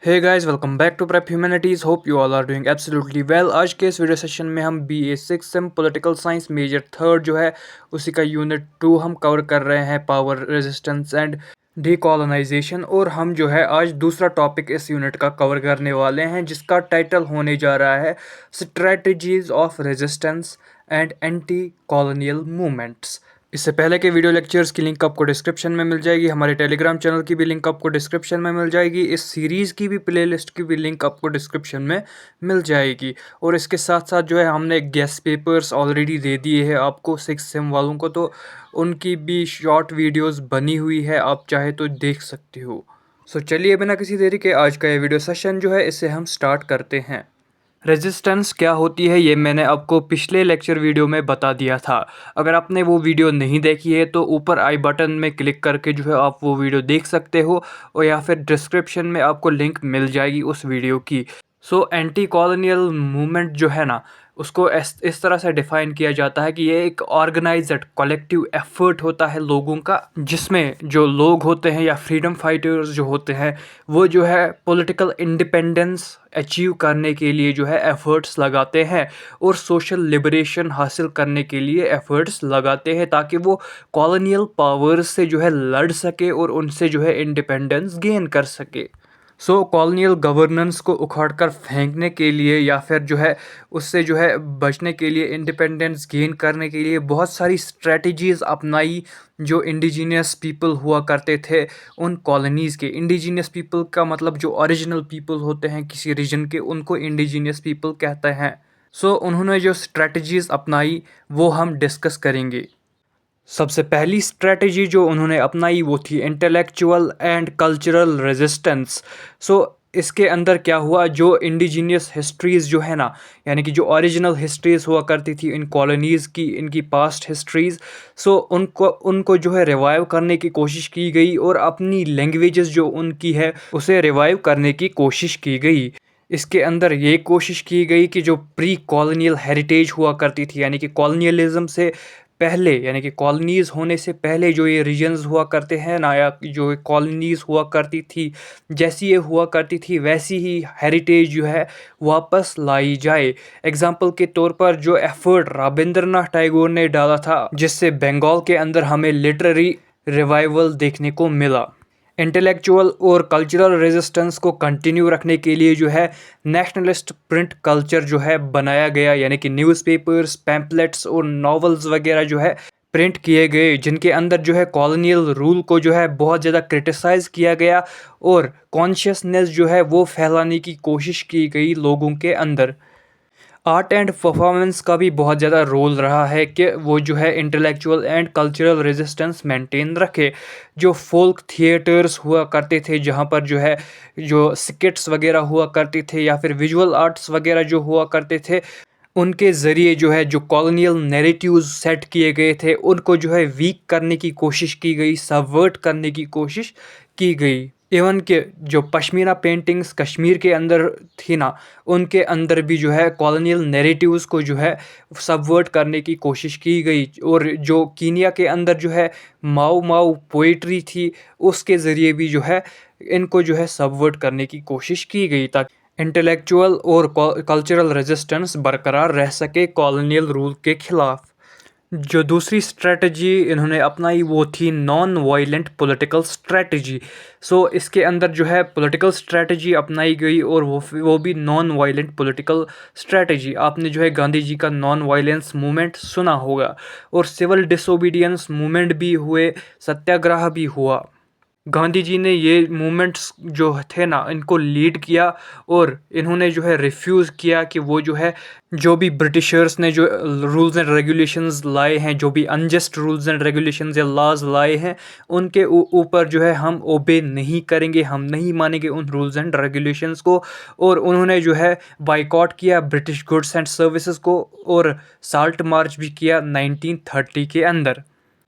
Hey guys, welcome back to prep humanities. Hope you all are doing absolutely well. आज के इस video session में हम BA 6 sem political science major third जो है उसी का यूनिट 2 हम कवर कर रहे हैं, पावर रेजिस्टेंस एंड डीकॉलोनाइजेशन। और हम जो है आज दूसरा टॉपिक इस यूनिट का कवर करने वाले हैं, जिसका टाइटल होने जा रहा है strategies of resistance and anti colonial movements. इससे पहले के वीडियो लेक्चर्स की लिंक आपको डिस्क्रिप्शन में मिल जाएगी, हमारे टेलीग्राम चैनल की भी लिंक आपको डिस्क्रिप्शन में मिल जाएगी, इस सीरीज़ की भी प्लेलिस्ट की भी लिंक आपको डिस्क्रिप्शन में मिल जाएगी। और इसके साथ साथ जो है हमने गेस्ट पेपर्स ऑलरेडी दे दिए हैं आपको 6 सेम वालों को, तो उनकी भी शॉर्ट वीडियोस बनी हुई है, आप चाहे तो देख सकते हो। सो चलिए बिना किसी देरी के आज का ये वीडियो सेशन जो है इसे हम स्टार्ट करते हैं। रेजिस्टेंस क्या होती है ये मैंने आपको पिछले लेक्चर वीडियो में बता दिया था। अगर आपने वो वीडियो नहीं देखी है तो ऊपर आई बटन में क्लिक करके जो है आप वो वीडियो देख सकते हो, और या फिर डिस्क्रिप्शन में आपको लिंक मिल जाएगी उस वीडियो की। सो एंटी कॉलोनियल मूवमेंट जो है ना, उसको इस तरह से डिफ़ाइन किया जाता है कि ये एक ऑर्गेनाइज्ड कलेक्टिव एफर्ट होता है लोगों का, जिसमें जो लोग होते हैं या फ्रीडम फाइटर्स जो होते हैं वो जो है पॉलिटिकल इंडिपेंडेंस अचीव करने के लिए जो है एफ़र्ट्स लगाते हैं और सोशल लिबरेशन हासिल करने के लिए एफ़र्ट्स लगाते हैं, ताकि वो कॉलोनियल पावर्स से जो है लड़ सके और उनसे जो है इंडिपेंडेंस गेन कर सके। सो कॉलोनियल गवर्नेंस को उखाड़ कर फेंकने के लिए या फिर जो है उससे जो है बचने के लिए, इंडिपेंडेंस गेन करने के लिए बहुत सारी स्ट्रेटजीज़ अपनाई जो इंडिजीनियस पीपल हुआ करते थे उन कॉलोनीज़ के। इंडिजीनियस पीपल का मतलब जो ओरिजिनल पीपल होते हैं किसी रीजन के, उनको इंडिजीनियस पीपल कहते हैं। सो उन्होंने जो स्ट्रेटजीज़ अपनाई वो हम डिस्कस करेंगे। सबसे पहली स्ट्रेटजी जो उन्होंने अपनाई वो थी इंटेलेक्चुअल एंड कल्चरल रेजिस्टेंस। सो इसके अंदर क्या हुआ, जो इंडिजीनियस हिस्ट्रीज़ जो है ना, यानी कि जो ओरिजिनल हिस्ट्रीज़ हुआ करती थी इन कॉलोनीज़ की, इनकी पास्ट हिस्ट्रीज़, सो उनको उनको जो है रिवाइव करने की कोशिश की गई और अपनी लैंग्वेजेस जो उनकी है उसे रिवाइव करने की कोशिश की गई। इसके अंदर ये कोशिश की गई कि जो प्री कॉलोनियल हेरिटेज हुआ करती थी, यानी कि कॉलोनियलिज्म से पहले, यानी कि कॉलोनीज़ होने से पहले जो ये रीजन्स हुआ करते हैं ना, या जो कॉलोनीज़ हुआ करती थी, जैसी ये हुआ करती थी वैसी ही हेरिटेज जो है वापस लाई जाए। एग्जाम्पल के तौर पर जो एफर्ट रविंद्रनाथ टैगोर ने डाला था, जिससे बंगाल के अंदर हमें लिटरेरी रिवाइवल देखने को मिला। इंटेलेक्चुअल और कल्चरल रेजिस्टेंस को कंटिन्यू रखने के लिए जो है नेशनलिस्ट प्रिंट कल्चर जो है बनाया गया, यानी कि न्यूज़पेपर्स, पैम्पलेट्स और नॉवेल्स वगैरह जो है प्रिंट किए गए, जिनके अंदर जो है कॉलोनियल रूल को जो है बहुत ज़्यादा क्रिटिसाइज़ किया गया और कॉन्शियसनेस जो है वो फैलाने की कोशिश की गई लोगों के अंदर। आर्ट एंड परफॉर्मेंस का भी बहुत ज़्यादा रोल रहा है कि वो जो है intellectual and cultural resistance maintain रखे। जो फोल्क थिएटर्स हुआ करते थे, जहाँ पर जो है जो स्किट्स वगैरह हुआ करते थे या फिर विजुअल आर्ट्स वगैरह जो हुआ करते थे, उनके ज़रिए जो है जो कॉलोनियल नैरेटिव्स सेट किए गए थे उनको जो है वीक करने की कोशिश की गई, सबवर्ट करने की कोशिश की गई। इवन के जो पश्मीना पेंटिंग्स कश्मीर के अंदर थी ना, उनके अंदर भी जो है कॉलोनियल नैरेटिव्स को जो है सबवर्ट करने की कोशिश की गई। और जो कीनिया के अंदर जो है माओ माओ पोइट्री थी, उसके ज़रिए भी जो है इनको जो है सबवर्ट करने की कोशिश की गई, ताकि इंटेलेक्चुअल और कल्चरल रेजिस्टेंस बरकरार रह सके कॉलोनियल रूल के खिलाफ। जो दूसरी स्ट्रेटजी इन्होंने अपनाई वो थी नॉन वायलेंट पॉलिटिकल स्ट्रेटजी। सो इसके अंदर जो है पॉलिटिकल स्ट्रेटजी अपनाई गई और वो भी नॉन वायलेंट पॉलिटिकल स्ट्रेटजी। आपने जो है गांधी जी का नॉन वायलेंस मूवमेंट सुना होगा, और सिविल डिसोबीडियंस मूवमेंट भी हुए, सत्याग्रह भी हुआ। गांधी जी ने ये मूवमेंट्स जो थे ना इनको लीड किया, और इन्होंने जो है रिफ्यूज़ किया कि वो जो है जो भी ब्रिटिशर्स ने जो रूल्स एंड रेगुलेशंस लाए हैं, जो भी अनजस्ट रूल्स एंड रेगुलेशंस या लॉज लाए हैं, उनके ऊपर जो है हम ओबे नहीं करेंगे, हम नहीं मानेंगे उन रूल्स एंड रेगुलेशंस को। और उन्होंने जो है बाइकॉट किया ब्रिटिश गुड्स एंड सर्विसेज को, और साल्ट मार्च भी किया 1930 के अंदर।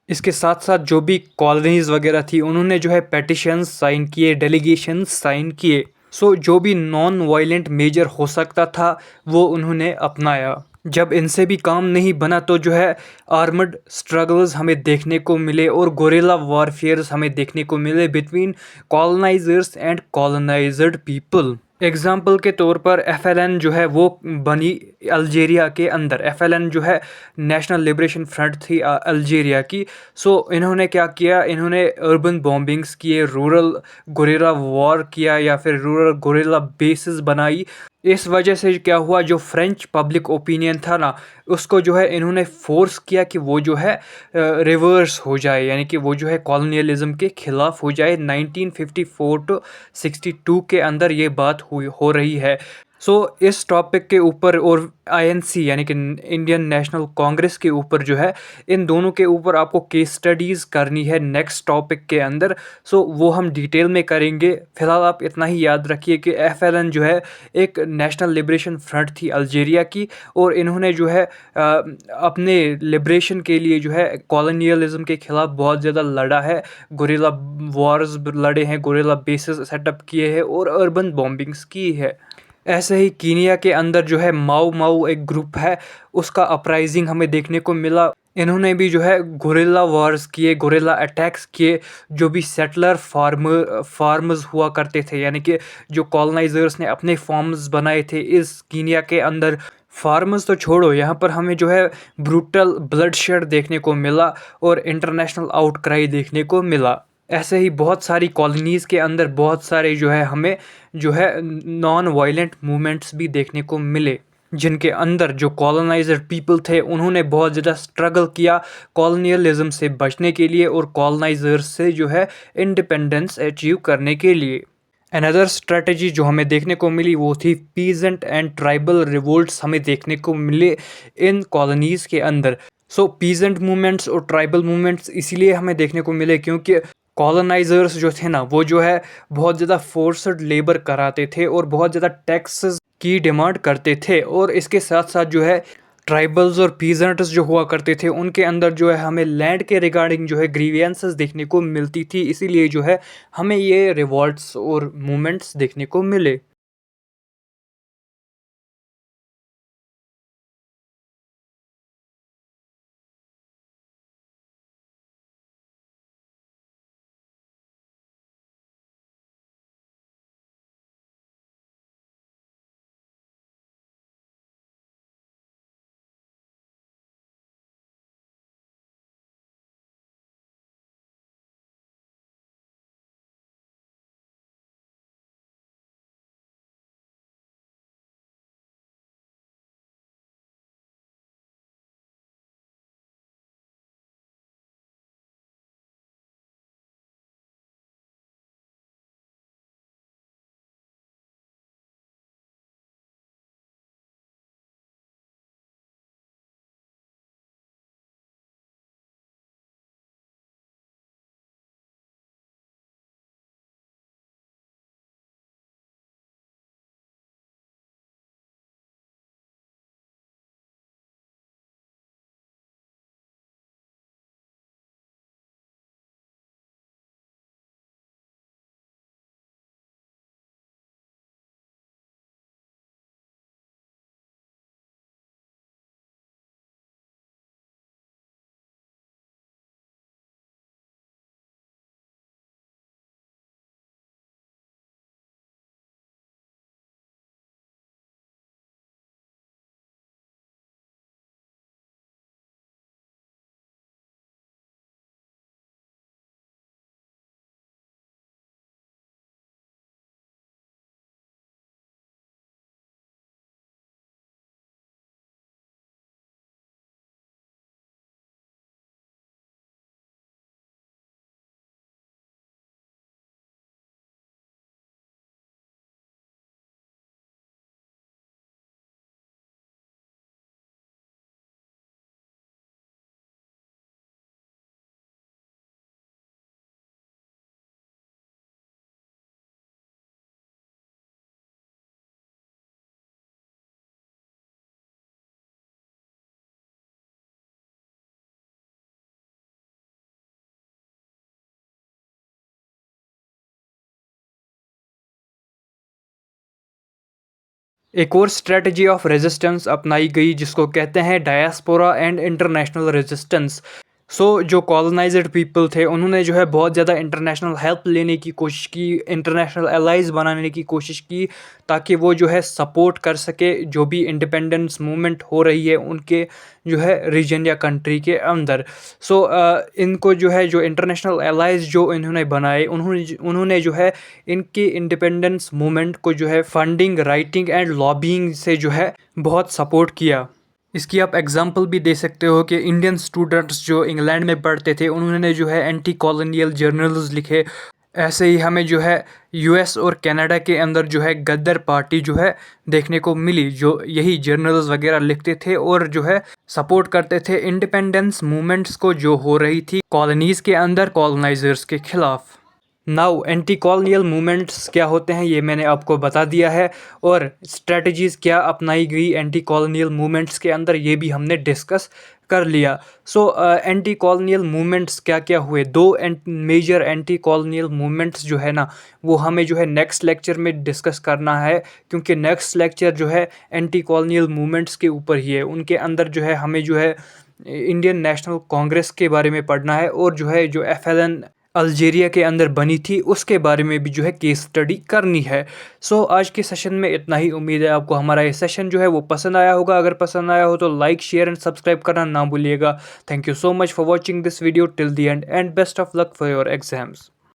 इसके साथ साथ जो भी कॉलोनीज़ वगैरह थी उन्होंने जो है पेटिशंस साइन किए, डेलीगेशंस साइन किए। सो जो भी नॉन वायलेंट मेजर हो सकता था वो उन्होंने अपनाया। जब इनसे भी काम नहीं बना तो जो है आर्मड स्ट्रगल्स हमें देखने को मिले और गोरिल्ला वॉरफेयर्स हमें देखने को मिले between colonisers and colonised people. Example के तौर पर एफएलएन जो है वो बनी अल्जीरिया के अंदर। एफएलएन जो है नेशनल लिबरेशन फ्रंट थी अल्जीरिया की। सो इन्होंने क्या किया, इन्होंने अर्बन बॉम्बिंग्स किए, रूरल गोरिल्ला वॉर किया या फिर रूरल गोरिल्ला बेसिस बनाई। इस वजह से क्या हुआ, जो फ्रेंच पब्लिक ओपिनियन था ना, उसको जो है इन्होंने फोर्स किया कि वो जो है रिवर्स हो जाए, यानी कि वो जो है कॉलोनियलिज्म के खिलाफ हो जाए। 1954 टू 62 के अंदर ये बात हुई हो रही है। सो इस टॉपिक के ऊपर और आईएनसी यानी कि इंडियन नेशनल कांग्रेस के ऊपर जो है, इन दोनों के ऊपर आपको केस स्टडीज़ करनी है नेक्स्ट टॉपिक के अंदर। सो वो हम डिटेल में करेंगे। फिलहाल आप इतना ही याद रखिए कि एफएलएन जो है एक नेशनल लिबरेशन फ्रंट थी अल्जीरिया की, और इन्होंने जो है अपने लिबरेशन के लिए जो है कॉलोनियलिज्म के खिलाफ बहुत ज़्यादा लड़ा है। गुरिल्ला वॉर्स लड़े हैं, गुरिल्ला बेसेस सेटअप किए हैं और अर्बन बॉम्बिंग्स की है। ऐसे ही कीनिया के अंदर जो है माओ माओ एक ग्रुप है, उसका अपराइजिंग हमें देखने को मिला। इन्होंने भी जो है गोरिल्ला वॉर्स किए, गोरिल्ला अटैक्स किए। जो भी सेटलर फार्मर्स हुआ करते थे, यानी कि जो कॉलोनाइजर्स ने अपने फार्म्स बनाए थे इस कीनिया के अंदर, फार्मर्स तो छोड़ो, यहाँ पर हमें जो है ब्रूटल ब्लडशेड देखने को मिला और इंटरनेशनल आउटक्राई देखने को मिला। ऐसे ही बहुत सारी कॉलोनीज़ के अंदर बहुत सारे जो है हमें जो है नॉन वायलेंट मूवमेंट्स भी देखने को मिले, जिनके अंदर जो कॉलोनाइजर पीपल थे उन्होंने बहुत ज़्यादा स्ट्रगल किया कॉलोनियलिज्म से बचने के लिए और कॉलोनाइजर्स से जो है इंडिपेंडेंस अचीव करने के लिए। अनदर स्ट्रेटजी जो हमें देखने को मिली वो थी पीजेंट एंड ट्राइबल रिवोल्ट्स हमें देखने को मिले इन कॉलोनीज़ के अंदर। सो पीजेंट मूवमेंट्स और ट्राइबल मूवमेंट्स इसीलिए हमें देखने को मिले क्योंकि कॉलोनाइजर्स जो थे ना, वो जो है बहुत ज़्यादा फोर्स्ड लेबर कराते थे और बहुत ज़्यादा टैक्सेस की डिमांड करते थे। और इसके साथ साथ जो है ट्राइबल्स और पीजेंट्स जो हुआ करते थे उनके अंदर जो है हमें लैंड के रिगार्डिंग जो है ग्रीवियंसेस देखने को मिलती थी। इसीलिए जो है हमें ये रिवॉल्ट्स और मूवमेंट्स देखने को मिले। एक और स्ट्रेटजी ऑफ रेजिस्टेंस अपनाई गई जिसको कहते हैं डायस्पोरा एंड इंटरनेशनल रेजिस्टेंस। जो कॉलोनाइज्ड पीपल थे उन्होंने जो है बहुत ज़्यादा इंटरनेशनल हेल्प लेने की कोशिश की, इंटरनेशनल एलाइज बनाने की कोशिश की, ताकि वो जो है सपोर्ट कर सके जो भी इंडिपेंडेंस मूवमेंट हो रही है उनके जो है रीजन या कंट्री के अंदर। इनको जो है जो इंटरनेशनल एलाइज जो इन्होंने बनाए, उन्होंने जो है इनके इंडिपेंडेंस मूवमेंट को जो है फंडिंग, राइटिंग एंड लॉबिंग से जो है बहुत सपोर्ट किया। इसकी आप एग्जांपल भी दे सकते हो कि इंडियन स्टूडेंट्स जो इंग्लैंड में पढ़ते थे उन्होंने जो है एंटी कॉलोनियल जर्नल्स लिखे। ऐसे ही हमें जो है यूएस और कनाडा के अंदर जो है गद्दर पार्टी जो है देखने को मिली, जो यही जर्नल्स वगैरह लिखते थे और जो है सपोर्ट करते थे इंडिपेंडेंस मूवमेंट्स को जो हो रही थी कॉलोनीज के अंदर कॉलोनाइजर्स के खिलाफ। नाउ एंटी कॉलोनियल मूवमेंट्स क्या होते हैं ये मैंने आपको बता दिया है, और स्ट्रेटजीज़ क्या अपनाई गई एंटी कॉलोनियल मूवमेंट्स के अंदर ये भी हमने डिस्कस कर लिया। एंटी कॉलोनियल मूवमेंट्स क्या क्या हुए, दो मेजर एंटी कॉलोनियल मूवमेंट्स जो है ना वो हमें जो है नेक्स्ट लेक्चर में डिस्कस करना है, क्योंकि नेक्स्ट लेक्चर जो है एंटी कॉलोनियल मूवमेंट्स के ऊपर ही है। उनके अंदर जो है हमें जो है इंडियन नेशनल कांग्रेस के बारे में पढ़ना है, और जो है जो एफएलएन अल्जीरिया के अंदर बनी थी उसके बारे में भी जो है केस स्टडी करनी है। आज के सेशन में इतना ही। उम्मीद है आपको हमारा ये सेशन जो है वो पसंद आया होगा। अगर पसंद आया हो तो लाइक, शेयर एंड सब्सक्राइब करना ना भूलिएगा। Thank you so much for watching this video till the end best of luck for your exams.